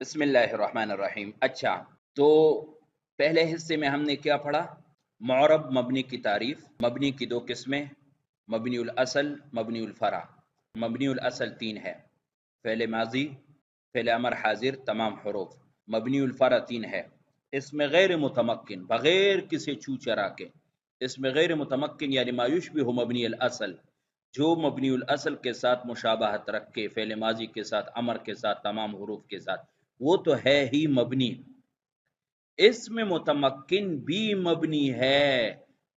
بسم اللہ الرحمن الرحیم۔ اچھا، تو پہلے حصے میں ہم نے کیا پڑھا؟ معرب مبنی کی تعریف۔ مبنی کی دو قسمیں، مبنی الاصل، مبنی الفرع۔ مبنی الاصل تین ہے: فعل ماضی، فعل امر حاضر، تمام حروف۔ مبنی الفرع تین ہے: اس میں غیر متمکن، بغیر کسی چو چرا کے۔ اس میں غیر متمکن یعنی ما یشبہ مبنی الاصل، جو مبنی الاصل کے ساتھ مشابہت رکھ کے، فعل ماضی کے ساتھ، امر کے ساتھ، تمام حروف کے ساتھ، وہ تو ہے ہی مبنی۔ اس میں متمکن بھی مبنی ہے،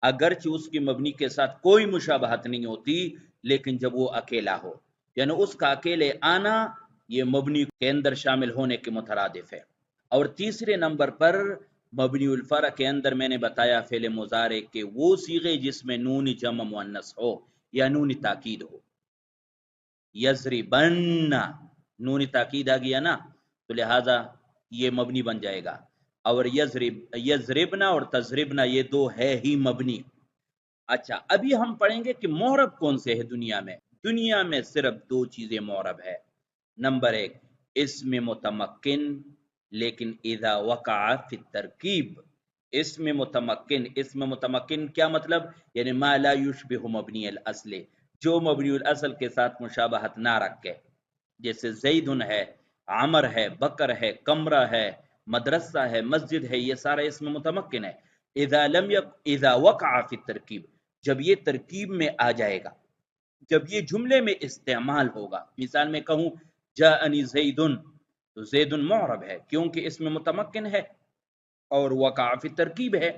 اگرچہ اس کی مبنی کے ساتھ کوئی مشابہت نہیں ہوتی، لیکن جب وہ اکیلا ہو، یعنی اس کا اکیلے آنا، یہ مبنی کے اندر شامل ہونے کے مترادف ہے۔ اور تیسرے نمبر پر مبنی الفرع کے اندر میں نے بتایا فعل مضارع کے وہ صیغے جس میں نون جمع مؤنث ہو یا نون تاکید ہو۔ یضربن، نون تاکید آ گیا نا، تو لہذا یہ مبنی بن جائے گا۔ اور یضربنا اور تضربنا یہ دو ہے ہی مبنی۔ اچھا، ابھی ہم پڑھیں گے کہ معرب کون سے ہے دنیا میں۔ دنیا میں صرف دو چیزیں معرب ہے۔ نمبر ایک، اسم متمکن لیکن اذا وقع فی الترکیب۔ اسم متمکن، اسم متمکن کیا مطلب؟ یعنی ما لا یشبہ مبنی الاصل، جو مبنی الاصل کے ساتھ مشابہت نہ رکھے، جیسے زیدن ہے، عمر ہے، بکر ہے، کمرہ ہے، مدرسہ ہے، مسجد ہے، یہ سارا اسم متمکن ہے۔ اذا وقع فی الترکیب، جب یہ ترکیب میں آ جائے گا، جب یہ جملے میں استعمال ہوگا۔ مثال میں کہوں جاءنی زیدن، تو زیدن معرب ہے کیونکہ اسم متمکن ہے اور وقع فی ترکیب ہے۔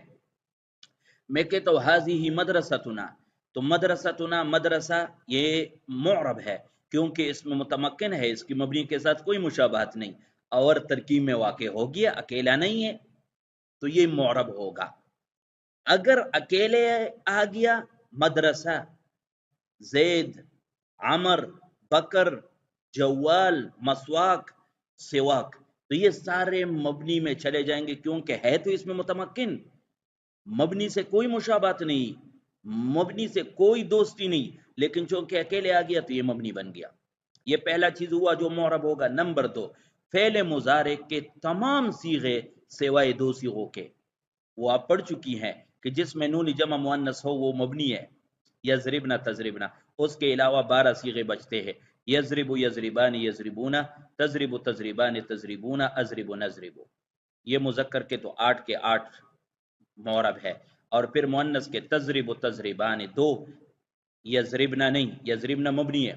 میں کہتا ہوں ہذہ مدرستنا، تو مدرستنا، مدرسہ، یہ معرب ہے کیونکہ اسم متمکن ہے، اس کی مبنی کے ساتھ کوئی مشابہت نہیں اور ترکیب میں واقع ہو گیا، اکیلا نہیں ہے، تو یہ معرب ہوگا۔ اگر اکیلے آ گیا مدرسہ، زید، عمر، بکر، جوال، مسواک، سواک، تو یہ سارے مبنی میں چلے جائیں گے کیونکہ ہے تو اس میں متمکن، مبنی سے کوئی مشابہت نہیں، مبنی سے کوئی دوستی نہیں، لیکن چونکہ اکیلے آ گیا تو یہ مبنی بن گیا۔ یہ پہلا چیز ہوا جو معرب ہوگا۔ نمبر دو، فعل مضارع کے تمام صیغے سوائے دو صیغوں کے، وہ آپ پڑھ چکی ہیں کہ جس میں نون جمع مؤنث ہو وہ مبنی ہے، یضربنا، تضربنا۔ اس کے علاوہ 12 صیغے بچتے ہیں: یضرب، یضربان، یضربون، تضرب، تضربان، تضربون، اضرب، نضرب۔ یہ مذکر کے تو 8 کے 8 معرب ہے، اور پھر مؤنث کے تضرب، تضربان 2، یضربنا نہیں، یضربنا مبنی ہے،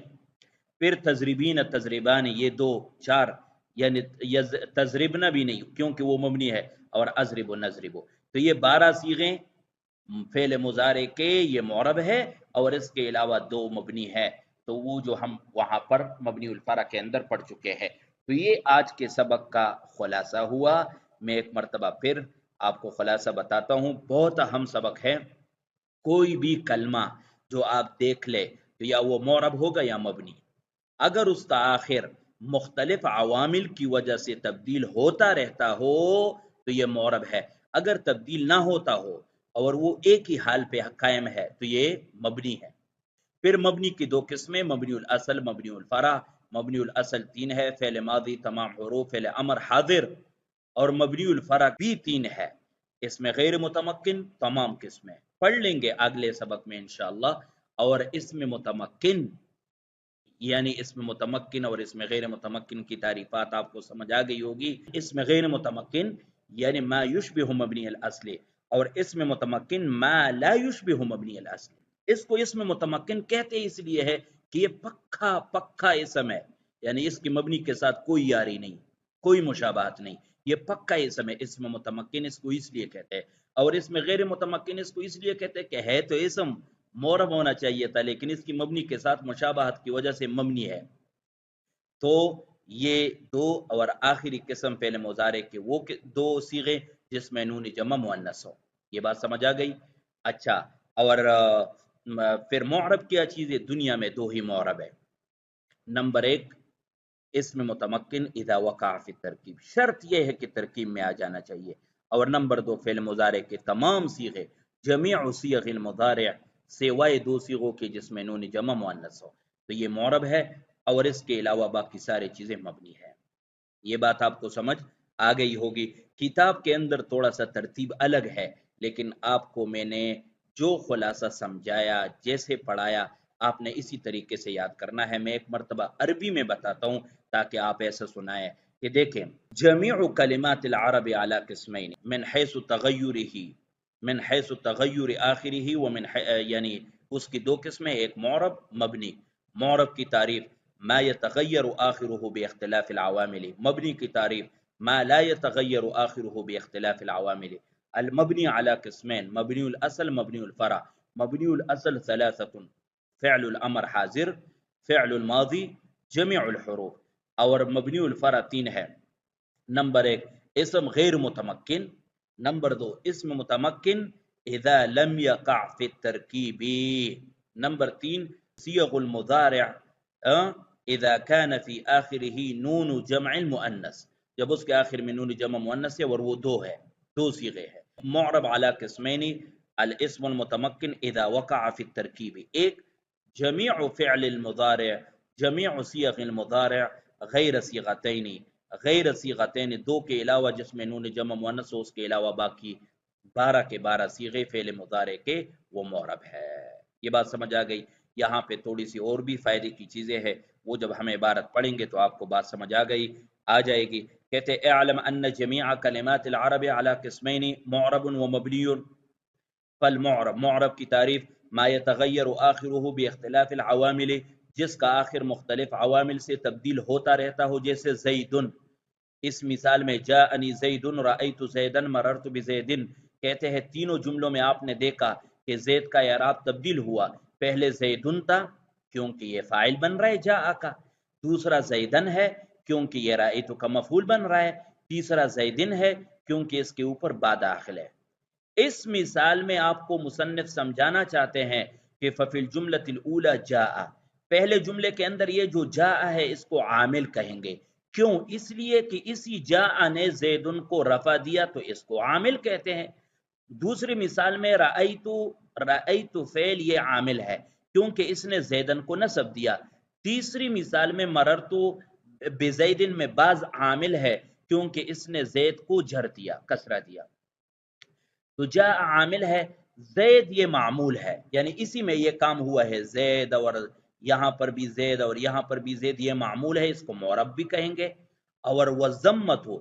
پھر تضربین، تضربان یہ 2، 4، یعنی تضربنا بھی نہیں کیونکہ وہ مبنی ہے، اور اضرب و نضرب۔ تو یہ 12 صیغیں فعل مضارع کے یہ معرب ہے، اور اس کے علاوہ 2 مبنی ہے، تو وہ جو ہم وہاں پر مبنی الفرع کے اندر پڑھ چکے ہیں۔ تو یہ آج کے سبق کا خلاصہ ہوا۔ میں ایک مرتبہ پھر آپ کو خلاصہ بتاتا ہوں، بہت اہم سبق ہے۔ کوئی بھی کلمہ جو آپ دیکھ لے تو یا وہ معرب ہوگا یا مبنی، اگر اس کا آخر مختلف عوامل کی وجہ سے تبدیل ہوتا رہتا ہو تو یہ معرب ہے، اگر تبدیل نہ ہوتا ہو اور وہ ایک ہی حال پہ قائم ہے تو یہ مبنی ہے۔ پھر مبنی کی دو قسمیں، مبنی الاصل، مبنی الفرع۔ مبنی الاصل 3 ہے: فعل ماضی، تمام حروف، فعل امر حاضر۔ اور مبنی الفرع بھی 3 ہے: اس میں غیر متمکن، تمام قسمیں پڑھ لیں گے اگلے سبق میں انشاءاللہ۔ اور اس میں متمکن، یعنی اس میں متمکن اور اس میں غیر متمکن کی تعریفات آپ کو سمجھ آ گئی ہوگی۔ اس میں غیر متمکن یعنی ما یشبہ مبنی الاصل، اور اس میں متمکن ما لا یشبہ مبنی الاصل۔ اس کو اس میں متمکن کہتے اس لیے ہے کہ یہ پکا پکا اسم ہے، یعنی اس کی مبنی کے ساتھ کوئی یاری نہیں، کوئی مشابہت نہیں، یہ پکا اسم ہے، اس میں متمکن اس کو اس لیے کہتے ہیں۔ اور اس میں غیر متمکن اس کو اس لیے کہتے ہیں کہ ہے تو اسم معرب ہونا چاہیے تھا، لیکن اس کی مبنی کے ساتھ مشابہت کی وجہ سے مبنی ہے۔ تو یہ دو، اور آخری قسم فعل مضارع کے وہ 2 صیغے جس میں نون جمع مؤنث ہو۔ یہ بات سمجھ آ گئی؟ اچھا، اور پھر معرب کیا چیز ہے؟ دنیا میں 2 ہی معرب ہے۔ نمبر 1، اسم متمکن اذا وقع فی الترکیب، شرط یہ ہے کہ ترکیب میں آ جانا چاہیے۔ اور نمبر 2، فعل مضارع کے تمام صیغے، جمیع صیغ المضارع، سوائے 2 صیغوں کے جس میں نون جمع مؤنث ہو، تو یہ معرب ہے، اور اس کے علاوہ باقی سارے چیزیں مبنی ہے۔ یہ بات آپ کو سمجھ آ گئی ہوگی. کتاب کے اندر تھوڑا سا ترتیب الگ ہے، لیکن آپ کو میں نے جو خلاصہ سمجھایا، جیسے پڑھایا، آپ نے اسی طریقے سے یاد کرنا ہے. میں ایک مرتبہ عربی میں بتاتا ہوں تاکہ آپ ایسا سنائیں کہ دیکھیں، جمیع کلمات العرب علی قسمین من حیث تغیرہ، من حیث تغیر آخرہ ومن یعنی اس کی دو قسمیں، ایک معرب مبنی. معرب کی تعریف ما يتغیر آخرہ باختلاف العوامل، مبنی کی تعریف ما لا يتغیر آخرہ باختلاف العوامل. المبنی علی قسمین، مبنی الاصل مبنی الفرع. مبنی الاصل ثلاثۃ: فعل الامر حاضر، فعل الماضی، جمع الحروف. اور مبنی الفرع تین ہے. نمبر ایک اسم غیر متمکن، نمبر دو اسم متمکن اذا لم يقع في الترکیب، نمبر تین صیغ المضارع اذا كان في آخره نون جمع المؤنث، جب اس کے آخر میں نون جمع مؤنث ہے اور وہ دو ہے، دو صیغے ہے. معرب علی قسمین: الاسم المتمکن اذا وقع في الترکیب، ایک جمیع فعل المضارع، جمیع صیغ المضارع غیر صیغتین، غیر صیغتین دو کے علاوہ جس میں نون جمع مؤنث ہو، اس کے علاوہ باقی 12 کے 12 صیغے فعل مضارع کے وہ معرب ہے. یہ بات سمجھ آ گئی. یہاں پہ تھوڑی سی اور بھی فائدے کی چیزیں ہیں، وہ جب ہم عبارت پڑھیں گے تو آپ کو بات سمجھ آ جائے گی. کہتے اعلم ان جمیع کلمات العرب علی قسمین معرب و مبنی. فالمعرب، معرب کی تعریف ما يتغیر آخرہ باختلاف العوامل، جس کا آخر مختلف عوامل سے تبدیل ہوتا رہتا ہو، جیسے زیدن. اس مثال میں جاءنی زید، رأیت زیدا، مررت بزید. کہتے ہیں تینوں جملوں میں آپ نے دیکھا کہ زید کا اعراب تبدیل ہوا. پہلے زیدن تھا کیونکہ یہ فاعل بن رہا ہے جاء کا، دوسرا زیدن ہے کیونکہ یہ رأیت کا مفعول بن رہا ہے، تیسرا زیدن ہے کیونکہ اس کے اوپر با داخل ہے. اس مثال میں آپ کو مصنف سمجھانا چاہتے ہیں کہ ففی الجملۃ الاولی جاء، پہلے جملے کے اندر یہ جو جاء ہے اس کو عامل کہیں گے. کیوں؟ اس لیے کہ اسی جاء نے زیدن کو رفع دیا تو اس کو عامل کہتے ہیں. دوسری مثال میں رأیت فعل یہ عامل ہے کیونکہ اس نے زیدن کو نصب دیا. تیسری مثال میں مررت بزیدن میں بعض عامل ہے کیونکہ اس نے زید کو جر دیا، کسرہ دیا. تو جاء عامل ہے، زید یہ معمول ہے، یعنی اسی میں یہ کام ہوا ہے. زید اور یہاں پر بھی زید اور یہاں پر بھی زید یہ معمول ہے، اس کو معرب بھی کہیں گے. اور وضمت ہو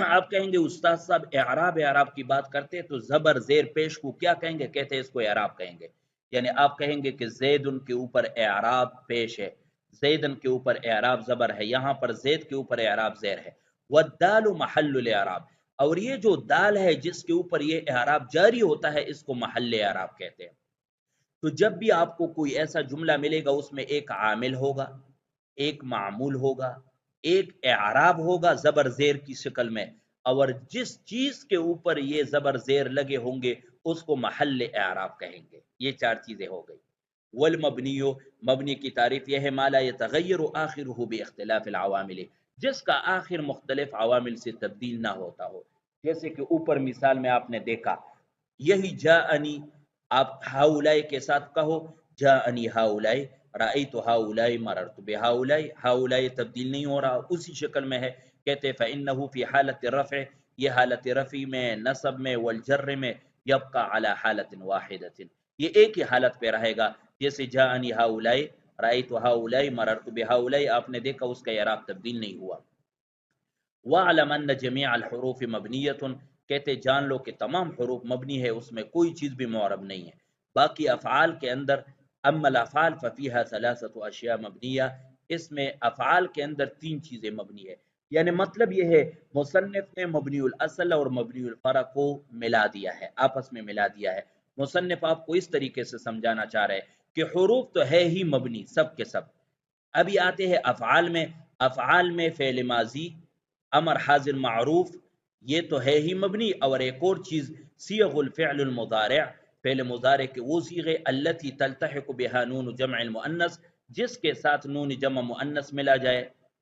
آپ کہیں گے استاد صاحب اعراب کی بات کرتے تو زبر زیر پیش کو کیا کہیں گے؟ کہتے ہیں اس کو اعراب کہیں گے. یعنی آپ کہیں گے کہ زید ان کے اوپر اعراب پیش ہے، زیدن کے اوپر اعراب زبر ہے، یہاں پر زید کے اوپر اعراب زیر ہے. والدال محل الاعراب، اور یہ جو دال ہے جس کے اوپر یہ اعراب جاری ہوتا ہے اس کو محل اعراب کہتے ہیں. تو جب بھی آپ کو کوئی ایسا جملہ ملے گا اس میں ایک عامل ہوگا، ایک معمول ہوگا، ایک اعراب ہوگا زبر زیر کی شکل میں، اور جس چیز کے اوپر یہ زبر زیر لگے ہوں گے اس کو محل اعراب کہیں گے. یہ چار چیزیں ہو گئی. والمبنی، مبنی کی تعریف یہ ہے ما لا يتغیر آخرہ باختلاف العوامل، جس کا آخر مختلف عوامل سے تبدیل نہ ہوتا ہو. جیسے کہ اوپر مثال میں آپ نے دیکھا یہی جاءنی، آپ ہاؤلائی کے ساتھ کہو جاءنی ہاؤلائی، رأیت ہاؤلائی، مررت بہاؤلائی، ہاؤلائی تبدیل نہیں ہو رہا، اسی شکل میں ہے. کہتے فإنہ فی حالت رفع، یہ حالت رفع میں، نصب میں، والجر میں، یبقى علی حالت واحدۃ، یہ ایک ہی حالت پہ رہے گا. جیسے جاءنی ہاؤلائی، رأیت ہاؤلائی، مررت بہاؤلائی، آپ نے دیکھا اس کا اعراب تبدیل نہیں ہوا. وَعْلَمْ أَنَّ جَمِيعَ الْحُرُوفِ مَبْنِيَّةٌ، کہتے جان لو کہ تمام حروف مبنی ہے، اس میں کوئی چیز بھی معرب نہیں ہے. باقی افعال کے اندر اما الافعال ففیہا ثلاثۃ اشیاء مبنیہ، اس میں افعال کے اندر تین چیزیں مبنی ہے. یعنی مطلب یہ ہے مصنف نے مبنی الاصل اور مبنی الفرع کو ملا دیا ہے، آپس میں ملا دیا ہے. مصنف آپ کو اس طریقے سے سمجھانا چاہ رہے ہیں کہ حروف تو ہے ہی مبنی سب کے سب. ابھی آتے ہیں افعال میں. افعال میں فعل ماضی، امر حاضر معروف، یہ تو ہے ہی مبنی. اور ایک اور چیز صیغ الفعل المضارع، فعل مضارع کے وہ صیغے التی تلتحق بها نون جمع المؤنث، جس کے ساتھ نون جمع مؤنث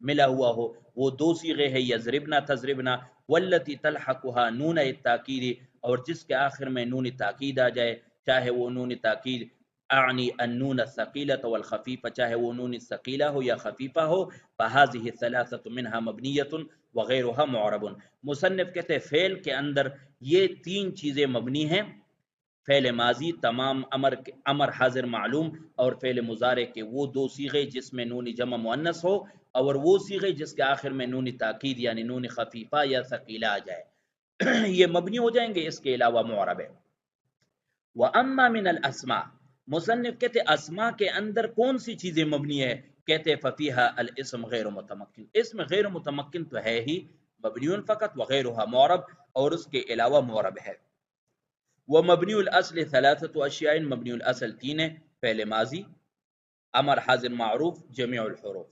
ملا ہوا ہو، وہ دو صیغے ہیں یضربنا تضربنا، والتی تلحقها نون التاکید، اور جس کے آخر میں نون تاکید آ جائے، چاہے وہ نون تاکید اعنی النون الثقیلۃ والخفیفہ، چاہے وہ نون ثقیلہ ہو یا خفیفہ ہو. فهذه الثلاثه منها مبنیۃ وغیرها معرب. مصنف کہتے ہیں فعل کے اندر یہ تین چیزیں مبنی ہیں، فعل ماضی تمام امر حاضر معلوم، اور فعل مضارع کے وہ دو صیغے جس میں نون جمع مؤنث ہو، اور وہ صیغے جس کے آخر میں نون تاکید یعنی نون خفیفہ یا ثقیلہ آ جائے یہ مبنی ہو جائیں گے، اس کے علاوہ معرب ہے۔ وَأَمَّا مِنَ الْأَسْمَاءِ، مصنف کہتے اسماء کے اندر کون سی چیزیں مبنی ہے؟ کہتے فَفِيهَا الْاسْمُ غیر متمکن، اسم غیر متمکن تو ہے ہی مبنی فقط، وغیرها معرب، اور اس کے علاوہ معرب ہے۔ ومبنی الاصل ثلاثت اشیاء، مبنی الاصل تین ہے، فعل ماضی، امر حاضر معروف، جميع الحروف۔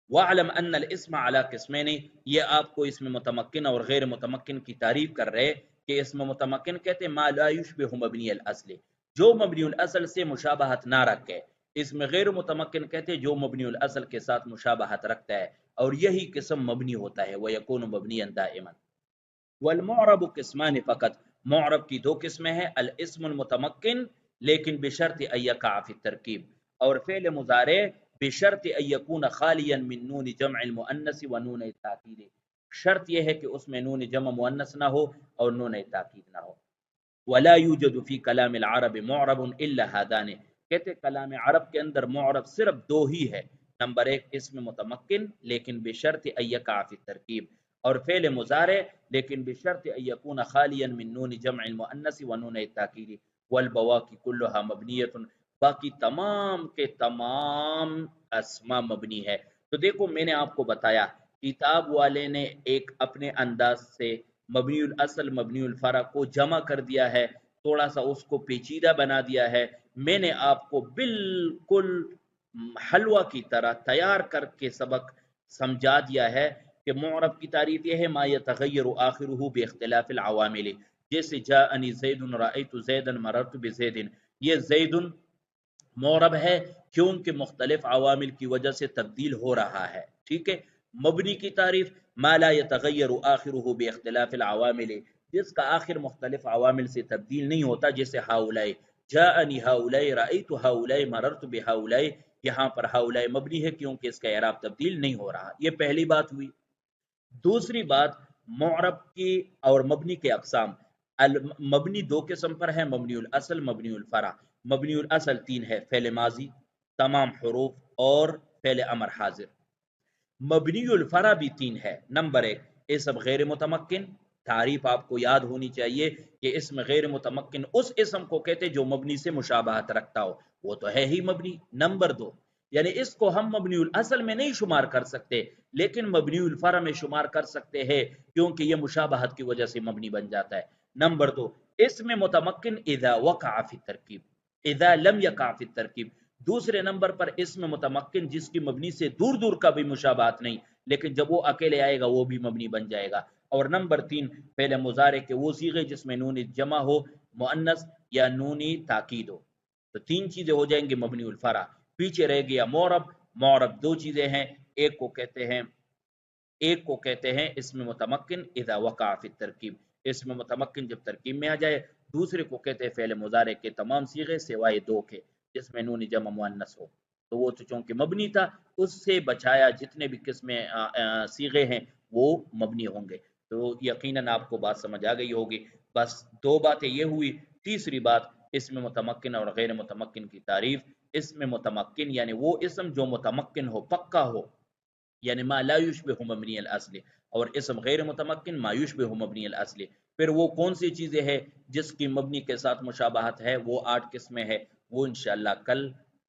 وَاعْلَمْ أَنَّ الْاسْمَ عَلَى قِسْمَيْنِ، یہ آپ کو اسم متمکن اور غیر متمکن کی تعریف کر رہے کہ اسم متمکن کہتے ما لا یشبہ مبنی الاصل، جو مبنی الاصل سے مشابہت نہ رکھے، اسم غیر متمکن کہتے جو مبنی الاصل کے ساتھ مشابہت رکھتا ہے، اور یہی قسم مبنی ہوتا ہے، وَيَكُونُ مَبْنِيًا دَائِمًا۔ والمعرب قسمان فقط، معرب کی دو قسمیں ہیں، الاسم المتمکن لیکن بشرط ان یقع فی الترکیب، اور فعل مضارع بشرط ان یکون خالیا من نون جمع المؤنث و نون التاکید، شرط یہ ہے کہ اس میں نون جمع مؤنث نہ ہو اور نون تاکید نہ ہو۔ ولا یوجد فی کلام العرب معرب الا هذان، کہتے کلام عرب کے اندر معرب صرف دو ہی ہے، نمبر ایک اسم متمکن لیکن بشرط ان یقع فی الترکیب، اور فعل مضارع لیکن بشرط ان یکون خالیا من نون جمع المؤنث و نون التاکید، والبواقی کلها مبنیۃ، باقی تمام کے تمام اسما مبنی ہے۔ تو دیکھو میں نے آپ کو بتایا کتاب والے نے ایک اپنے انداز سے مبنی الاصل مبنی الفرع کو جمع کر دیا ہے، تھوڑا سا اس کو پیچیدہ بنا دیا ہے، میں نے آپ کو بالکل حلوہ کی طرح تیار کر کے سبق سمجھا دیا ہے کہ معرب کی تعریف یہ ہے ما یتغیر آخرہ باختلاف العوامل، جیسے جاءنی زید رأیت زیدا مررت بزید، یہ زید معرب ہے کیونکہ مختلف عوامل کی وجہ سے تبدیل ہو رہا ہے، ٹھیک ہے۔ مبنی کی تعریف ما لا یتغیر آخرہ باختلاف العوامل، جس کا آخر مختلف عوامل سے تبدیل نہیں ہوتا، جیسے ہؤلاء، جاءنی ہؤلاء رأیت ہؤلاء مررت بہؤلاء، یہاں پر ہؤلاء مبنی ہے کیونکہ اس کا اعراب تبدیل نہیں ہو رہا، یہ پہلی بات ہوئی۔ دوسری بات معرب کی اور مبنی کے اقسام، مبنی دو قسم پر ہے، مبنی الاصل مبنی الفرع۔ مبنی الاصل تین ہے، فعل ماضی تمام حروف اور فعل امر حاضر۔ مبنی الفرع بھی تین ہے، نمبر ایک اسم غیر متمکن، تعریف آپ کو یاد ہونی چاہیے کہ اسم غیر متمکن اس اسم کو کہتے جو مبنی سے مشابہت رکھتا ہو، وہ تو ہے ہی مبنی۔ نمبر دو یعنی اس کو ہم مبنی الاصل میں نہیں شمار کر سکتے لیکن مبنی الفرع میں شمار کر سکتے ہیں کیونکہ یہ مشابہت کی وجہ سے مبنی بن جاتا ہے۔ نمبر دو اسم متمکن اذا وقع فی الترکیب، اذا لم یقع فی الترکیب، دوسرے نمبر پر اسم متمکن جس کی مبنی سے دور دور کا بھی مشابہت نہیں، لیکن جب وہ اکیلے آئے گا وہ بھی مبنی بن جائے گا۔ اور نمبر تین فعل مضارع کے وہ صیغے جس میں نون جمع ہو مؤنث یا نونی تاکید ہو، تو تین چیزیں ہو جائیں گے مبنی الفرع۔ پیچھے رہ گیا معرب، معرب دو چیزیں ہیں، ایک کو کہتے ہیں اسم متمکن اذا وقع فی الترکیب، اسم متمکن جب ترکیب میں آ جائے، دوسرے کو کہتے ہیں فعل مضارع کے تمام صیغے سوائے دو کے جس میں نون جمع مؤنث ہو، تو وہ تو چونکہ مبنی تھا اس سے بچایا جتنے بھی قسمیں صیغے ہیں وہ مبنی ہوں گے۔ تو یقیناً آپ کو بات سمجھ آ گئی ہوگی۔ بس دو باتیں یہ ہوئی، تیسری بات اسم متمکن اور غیر متمکن کی تعریف۔ اسم متمکن یعنی وہ اسم جو متمکن ہو، پکا ہو، یعنی ما لا یشبہ مبنی الاصل، اور اسم غیر متمکن ما یشبہ مبنی الاصل۔ پھر وہ کون سی چیزیں ہیں جس کی مبنی کے ساتھ مشابہت ہے، وہ 8 قسمیں ہیں، وہ انشاءاللہ کل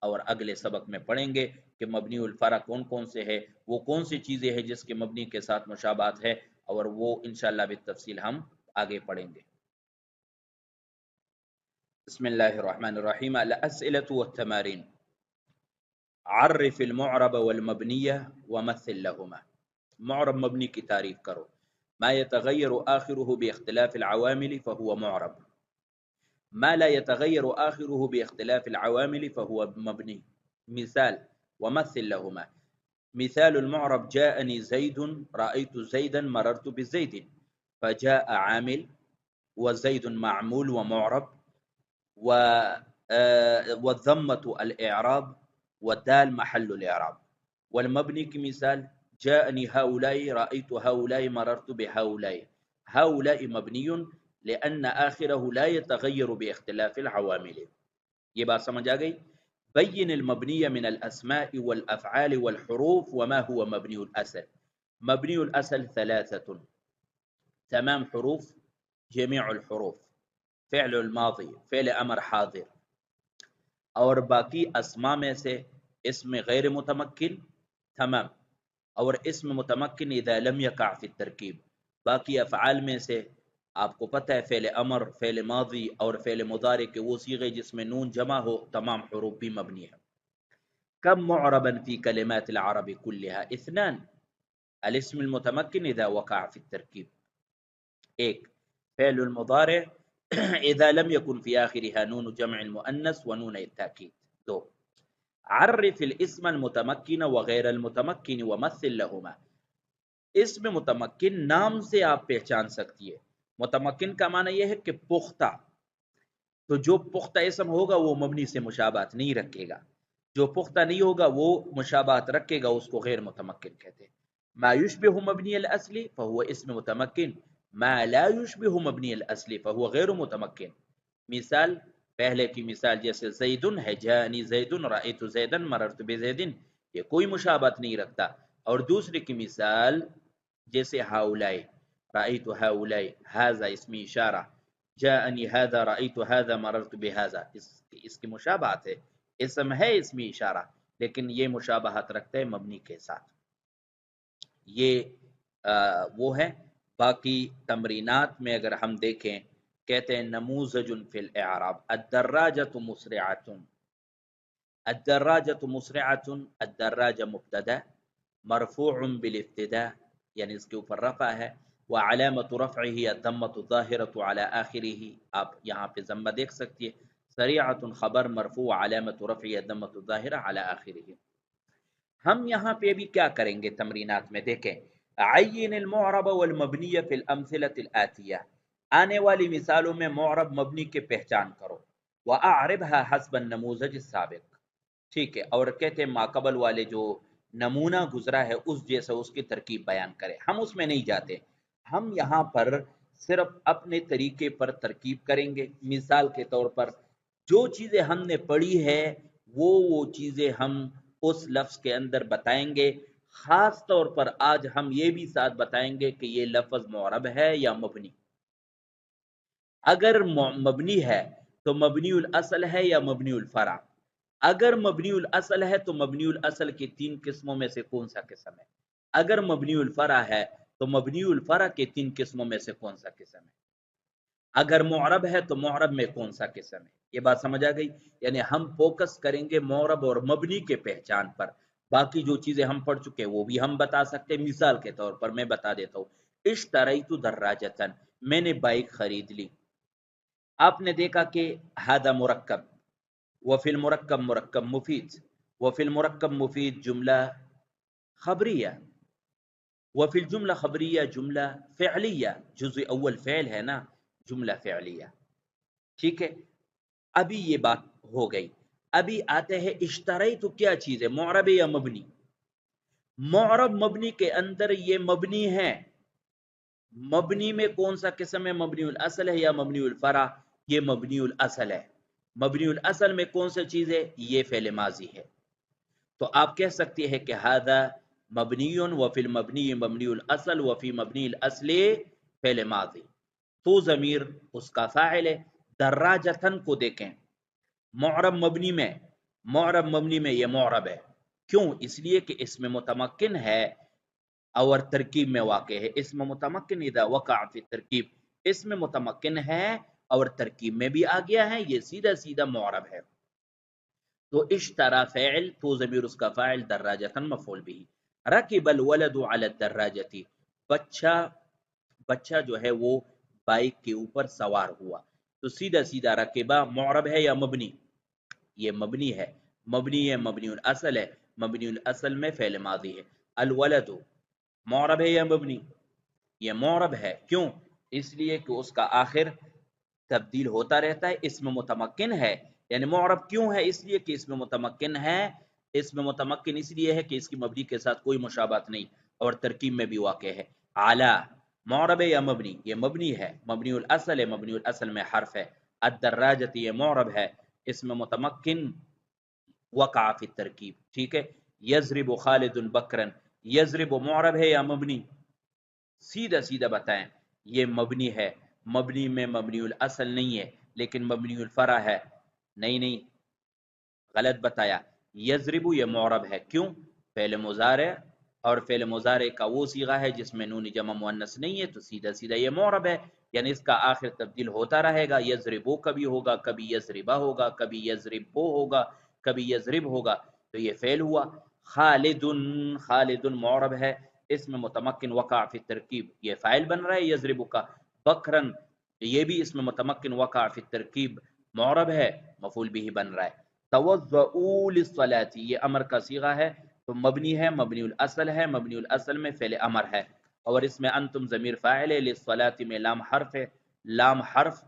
اور اگلے سبق میں پڑھیں گے کہ مبنی الفرع کون کون سے ہے، وہ کون سی چیزیں ہیں جس کی مبنی کے ساتھ مشابہت ہے، اور وہ انشاءاللہ بالتفصیل ہم آگے پڑھیں گے۔ بسم اللہ الرحمن الرحیم۔ الاسئلۃ والتمارین، عرف المعرب والمبنیہ ومثل لہما، معرب مبنی کی تعریف کرو۔ ما يتغیر آخرہ باختلاف العوامل فهو معرب، ما لا يتغیر آخرہ باختلاف العوامل فهو مبنی۔ مثال ومثل لهما، مثال المعرب جاءني زيد رأيت زيدا مررت بزيد، فجاء عامل وزيد معمول ومعرب، والضمة الإعراب والدال محل الإعراب۔ والمبني کی مثال جاءني هؤلاء رأيت هؤلاء مررت بهؤلاء. هؤلاء مبني لأن آخره لا يتغير باختلاف العوامل. یہ بات سمجھ آ گئی؟ بین المبنی من الاسماء والافعال والحروف وما هو مبنی الاصل. مبنی الاصل ثلاثة: تمام حروف، جميع الحروف، فعل الماضی، فعل امر حاضر. اور باقی اسماء میں سے اسم غیر متمکن تمام، اور اسم متمکن اذا لم يقع فی الترکیب. باقی افعال میں سے آپ کو پتہ ہے فعل امر، فعل ماضی اور فعل مضارع کے وہ صیغے جس میں نون جمع ہو تمام حروف بھی مبنی ہے. کم معربا فی کلمات العرب كلها؟ اثنان: الاسم المتمکن اذا وقع فی الترکیب، ایک فعل المضارع اذا لم يكن في آخرها نون جمع المؤنث ونون التأکید. دو: عرف الاسم المتمکن وغیر المتمکن ومثل لهما. اسم متمکن نام سے آپ پہچان سکتی ہے. متمکن کا معنی یہ ہے کہ پختہ، تو جو پختہ اسم ہوگا وہ مبنی سے مشابہت نہیں رکھے گا، جو پختہ نہیں ہوگا وہ مشابہت رکھے گا، اس کو غیر متمکن کہتے ہیں. ما یشبہ مبنی الاصلی فہو اسم متمکن، ما لا یشبہ مبنی الاصلی فہو غیر متمکن. مثال، پہلے کی مثال جیسے زیدن ہے، جانی زیدن، رأیت زیدن، مررت بزیدن، یہ کوئی مشابہت نہیں رکھتا. اور دوسرے کی مثال جیسے ہاؤلائی، رأیت ہاؤلائی، ہذا اسمی اشارہ، جاءنی ہذا، رأیت ہذا، مررت بہذا، اس کی مشابہت ہے، اسم ہے اسمی اشارہ لیکن یہ مشابہت رکھتا ہے مبنی کے ساتھ. یہ وہ ہے. باقی تمرینات میں اگر ہم دیکھیں، کہتے ہیں نموذج فی الاعراب: الدراجۃ مسرعۃ. الدراجۃ مسرعۃ، الدراجہ مبتدا مرفوع بالابتداء یعنی اس کے اوپر رفع ہے، وعلامت رفعه الضمۃ الظاہرۃ علی آخرہ، آپ یہاں پہ ضمہ دیکھ سکتی ہے. سریعۃ خبر مرفوع علامت رفعه الضمۃ الظاہرہ علی آخرہ. ہم یہاں پہ بھی کیا کریں گے تمرینات میں؟ دیکھیں، عین المعرب والمبنی فی الامثلۃ الآتیہ، آنے والی مثالوں میں معرب مبنی کے پہچان کرو. وَأَعْرِبْهَا حَسْبَ النَّمُوذَجِ السَّابِقِ، ٹھیک ہے، اور کہتے ہیں ماقبل والے جو نمونہ گزرا ہے اس جیسا اس کی ترکیب بیان کرے. ہم اس میں نہیں جاتے، ہم یہاں پر صرف اپنے طریقے پر ترکیب کریں گے. مثال کے طور پر جو چیزیں ہم نے پڑھی ہے وہ چیزیں ہم اس لفظ کے اندر بتائیں گے. خاص طور پر آج ہم یہ بھی ساتھ بتائیں گے کہ یہ لفظ معرب ہے یا مبنی. اگر مبنی ہے تو مبنی الاصل ہے یا مبنی الفرع. اگر مبنی الاصل ہے تو مبنی الاصل کی 3 قسموں میں سے کون سا قسم ہے؟ اگر مبنی الفرع ہے تو مبنی الفرع کے 3 قسموں میں سے کون سا قسم ہے؟ اگر معرب ہے تو معرب میں کون سا قسم ہے؟ یہ بات سمجھ آ گئی؟ یعنی ہم فوکس کریں گے معرب اور مبنی کے پہچان پر. باقی جو چیزیں ہم پڑھ چکے وہ بھی ہم بتا سکتے. مثال کے طور پر میں بتا دیتا ہوں، اشتریت دراجۃ، میں نے بائک خرید لی. آپ نے دیکھا کہ ہذا مرکب، وفی المرکب مرکب مفید، وفی المرکب مفید جملہ خبریہ، وفی الجملہ خبریہ جملہ فعلیہ، جزء اول فعل ہے نا، جملہ فعلیہ. ٹھیک ہے، ابھی یہ بات ہو گئی. ابھی آتے ہیں اشترائی تو کیا چیز ہے، معرب یا مبنی؟ معرب مبنی کے اندر یہ مبنی ہے. مبنی میں کون سا قسم ہے؟ مبنی الاصل ہے یا مبنی الفرع؟ یہ مبنی الاصل ہے. مبنی الاصل میں کون سا چیز ہے؟ یہ فعل ماضی ہے. تو آپ کہہ سکتے ہیں کہ هذا مبنی وفی المبنی مبنی الاصل وفی مبنی الاصل فعل ماضی. تو ضمیر اس کا فاعل ہے. دراجتن کو دیکھیں، معرب مبنی میں، معرب مبنی میں یہ معرب ہے. کیوں؟ اس لیے کہ اسم متمکن ہے اور ترکیب میں واقع ہے. اسم متمکن اذا وقع فی ترکیب، اسم متمکن ہے اور ترکیب میں بھی آ گیا ہے، یہ سیدھا سیدھا معرب ہے. تو اشترا فعل، تو ضمیر اس کا فاعل، دراجتن مفعول بھی. رکب الولد علی الدراجتی، بچہ جو ہے وہ بائک کے اوپر سوار ہوا. تو سیدھا سیدھا رکبہ معرب ہے یا مبنی؟ یہ مبنی ہے. مبنی ہے، مبنی الاصل ہے، مبنی الاصل میں فعل ماضی ہے. الولد معرب ہے یا مبنی؟ یہ معرب ہے. کیوں؟ اس لیے کہ اس کا آخر تبدیل ہوتا رہتا ہے. اسم متمکن ہے، یعنی معرب کیوں ہے؟ اس لیے کہ اسم متمکن ہے. اسم متمکن اس لیے ہے کہ اس کی مبنی کے ساتھ کوئی مشابہت نہیں. اور ترکیب میں بھی واقع ہے. علی معرب ہے یا مبنی؟ یہ مبنی ہے، مبنی الاصل ہے، مبنی الاصل میں حرف ہے. الدراجۃ یہ معرب ہے، اس میں متمکن وقع فی الترکیب. ٹھیک ہے. یضرب خالد بکرا، یضرب معرب ہے یا مبنی؟ سیدھا سیدھا بتائیں. یہ مبنی ہے، مبنی میں مبنی الاصل نہیں ہے لیکن مبنی الفرع ہے. نہیں غلط بتایا. یضرب یہ معرب ہے، کیوں؟ فعل مضارع، اور فعل مضارع کا وہ صیغہ ہے جس میں نون جمع مؤنث نہیں ہے، تو سیدھا سیدھا یہ معرب ہے. یعنی اس کا آخر تبدیل ہوتا رہے گا. یضربو کبھی ہوگا، کبھی یضربا ہوگا، کبھی یضربو ہوگا، کبھی یضرب ہوگا. تو یہ فعل ہوا. خالد، خالد معرب ہے، اس میں متمکن وقع فی الترکیب، یہ فاعل بن رہا ہے یضرب کا. بکرن یہ بھی اس میں متمکن وقع فی الترکیب معرب ہے، مفعول بھی بن رہا ہے. توضؤوا للصلاۃ یہ امر کا صیغہ ہے تو مبنی ہے، مبنی الاصل ہے، مبنی الاصل میں فعل امر ہے، اور اس میں انتم ضمیر فاعل ہے. للصلاۃ میں لام حرف ہے. لام حرف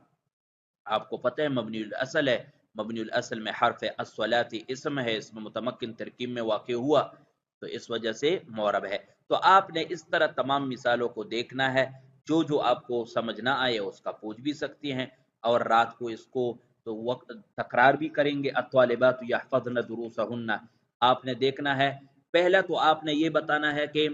آپ کو پتہ ہے مبنی الاصل ہے، مبنی الاصل میں حرف ہے. الصلاۃ اسم ہے، اس میں متمکن ترکیب میں واقع ہوا تو اس وجہ سے معرب ہے. تو آپ نے اس طرح تمام مثالوں کو دیکھنا ہے، جو جو آپ کو سمجھ نہ آئے اس کا پوچھ بھی سکتی ہیں، اور رات کو اس کو تو وقت تکرار بھی کریں گے. الطالبات یحفظن دروسہن، آپ نے دیکھنا ہے. پہلا تو آپ نے یہ بتانا ہے کہ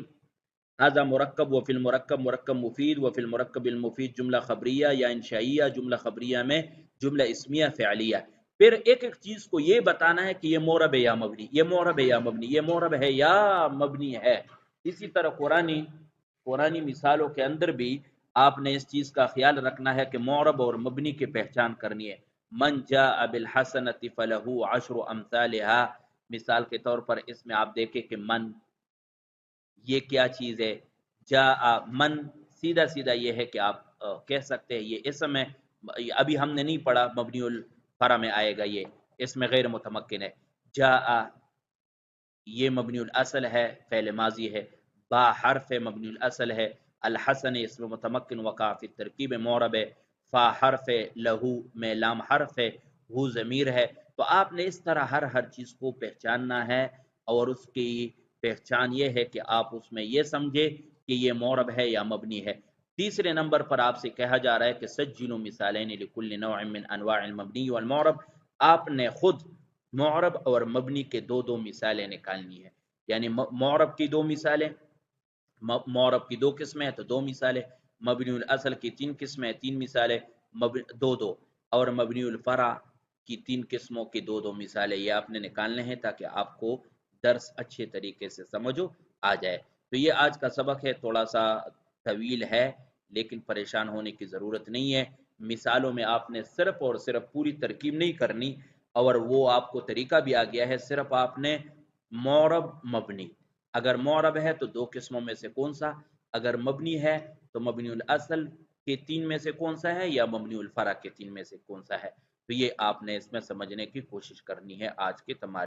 هذا مرکب وفی المرکب مرکب مفید وفی المرکب المفید جملہ خبریہ یا انشائیہ، جملہ خبریہ میں جملہ اسمیہ فعلیہ. پھر ایک ایک چیز کو یہ بتانا ہے کہ یہ معرب ہے یا مبنی، یہ معرب ہے یا مبنی، یہ معرب ہے یا مبنی ہے. اسی طرح قرآنی مثالوں کے اندر بھی آپ نے اس چیز کا خیال رکھنا ہے کہ معرب اور مبنی کی پہچان کرنی ہے. من جاء بالحسنۃ فلہ عشر امثالها، مثال کے طور پر اس میں آپ دیکھیں کہ من یہ کیا چیز ہے. جاء من سیدھا سیدھا یہ ہے کہ آپ کہہ سکتے ہیں یہ اسم ہے. ابھی ہم نے نہیں پڑھا، مبنی الفرع میں آئے گا، یہ اس میں غیر متمکن ہے. جاء یہ مبنی الاصل ہے، فعل ماضی ہے. با حرف مبنی الاصل ہے. الحسن اس میں متمکن وقع فی ترکیب معرب ہے. فا حرف لہو میں لام حرف ہے. ہو ضمیر ہے. تو آپ نے اس طرح ہر چیز کو پہچاننا ہے، اور اس کی پہچان یہ ہے کہ آپ اس میں یہ سمجھے کہ یہ معرب ہے یا مبنی ہے. تیسرے نمبر پر آپ سے کہا جا رہا ہے کہ سجلوا مثالین لکل نوع من انواع المبنی والمعرب. آپ نے خود معرب اور مبنی کے دو مثالیں نکالنی ہے. یعنی معرب کی دو مثالیں، معرب کی دو قسمیں ہیں تو دو مثالیں، مبنی الاصل کی تین قسمیں، تین مثالیں، دو، اور مبنی الفرع کی تین قسموں کی دو مثالیں. یہ آپ نے نکالنے ہیں تاکہ آپ کو درس اچھے طریقے سے سمجھو آ جائے. تو یہ آج کا سبق ہے، تھوڑا سا طویل ہے لیکن پریشان ہونے کی ضرورت نہیں ہے. مثالوں میں آپ نے صرف اور صرف پوری ترکیب نہیں کرنی، اور وہ آپ کو طریقہ بھی آ گیا ہے. صرف آپ نے معرب مبنی، اگر معرب ہے تو دو قسموں میں سے کون سا، اگر مبنی ہے تو مبنی الاصل کے تین میں سے کون سا ہے، یا مبنی الفرع کے تین میں سے کون سا ہے. تو یہ آپ نے اس میں سمجھنے کی کوشش کرنی ہے آج کے تمام